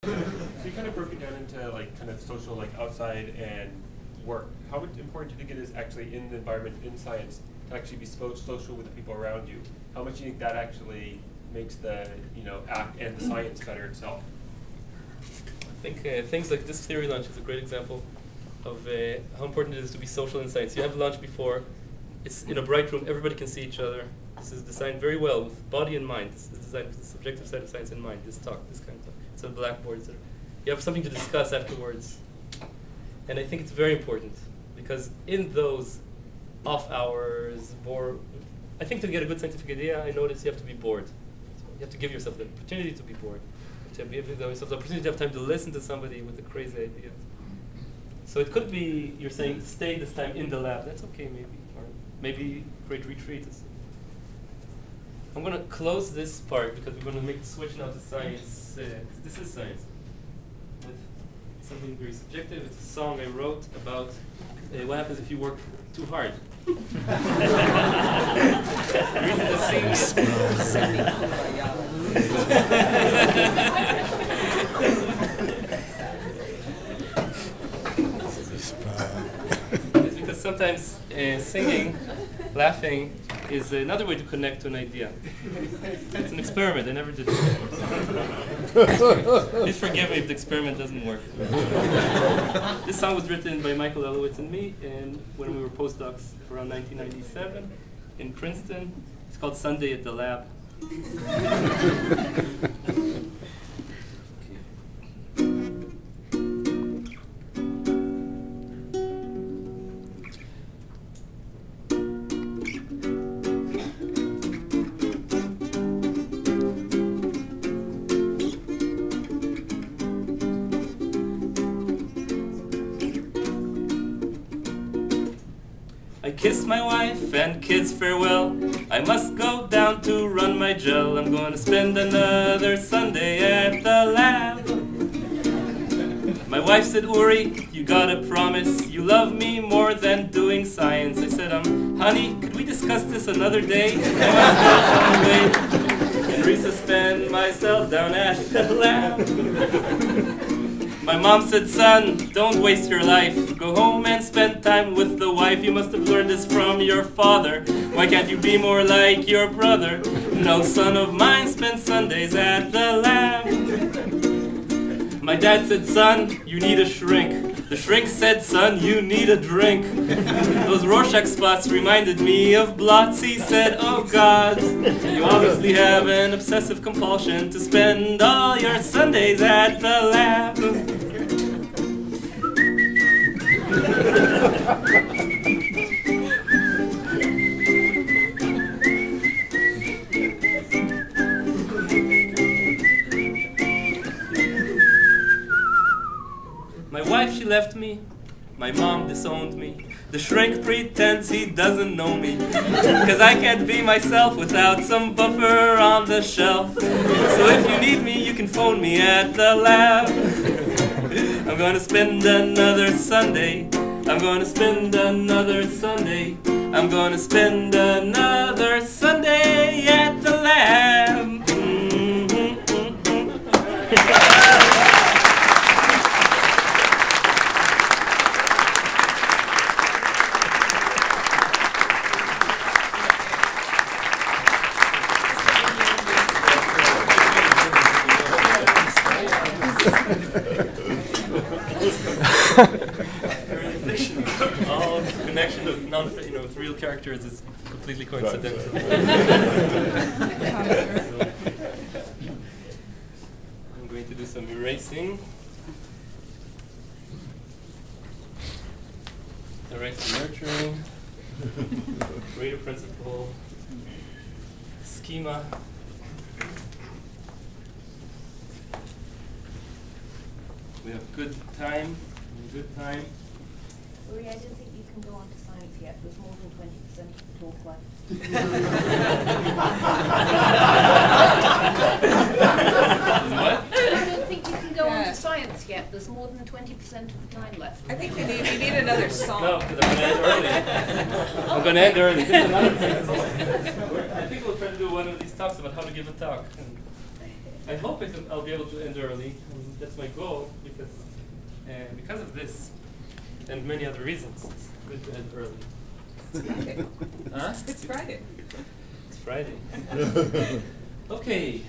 So you kind of broke it down into like kind of social, like outside and work. How important do you think it is actually in the environment, in science, to actually be social with the people around you? How much do you think that actually makes the act and the science better itself? I think things like this theory lunch is a great example of how important it is to be social in science. You have lunch before, it's in a bright room, everybody can see each other. This is designed very well with body and mind. This is designed with the subjective side of science in mind, this talk, this kind of talk. It's on blackboards. You have something to discuss afterwards. And I think it's very important because in those off hours, I think to get a good scientific idea, I notice you have to be bored. So you have to give yourself the opportunity to be bored. You have to give yourself the opportunity to have time to listen to somebody with a crazy idea. So it could be, you're saying, stay this time in the lab. That's okay, maybe. Or maybe great retreat. I'm going to close this part because we're going to make the switch now to science. This is science. With something very subjective. It's a song I wrote about what happens if you work too hard. The reason to sing is because sometimes singing, laughing, is another way to connect to an idea. It's an experiment. I never did it before. Please forgive me if the experiment doesn't work. This song was written by Michael Elowitz and me when we were postdocs around 1997 in Princeton. It's called Sunday at the Lab. I kiss my wife and kids farewell. I must go down to run my gel. I'm going to spend another Sunday at the lab. My wife said, Uri, you gotta promise you love me more than doing science. I said, honey, could we discuss this another day? I must go away and resuspend myself down at the lab. My mom said, son, don't waste your life. Go home and spend time with the wife. You must have learned this from your father. Why can't you be more like your brother? No son of mine spends Sundays at the lab. My dad said, son, you need a shrink. The shrink said, son, you need a drink. Those Rorschach spots reminded me of blots. He said, oh God, you obviously have an obsessive compulsion to spend all your Sundays at the lab. My wife, she left me. My mom disowned me. The shrink pretends he doesn't know me. Cause I can't be myself without some buffer on the shelf. So if you need me, you can phone me at the lab. I'm gonna spend another Sunday. I'm gonna spend another Sunday. I'm gonna spend another Sunday at the lab. All connection of with real characters is completely coincidental. I'm going to do some erasing. Erasing, nurturing, radar principle, schema. We have good time. Good time. Uri, I don't think you can go on to science yet. There's more than 20% of the talk left. What? I don't think you can go on to science yet. There's more than 20% of the time left. I think we need another song. No, because I'm going to end early. I'm going to end early. This is another thing. I think we'll try to do one of these talks about how to give a talk. I hope I'll be able to end early. That's my goal because of this and many other reasons. It's good to end early. It's Friday. Huh? It's Friday. It's Friday. Okay.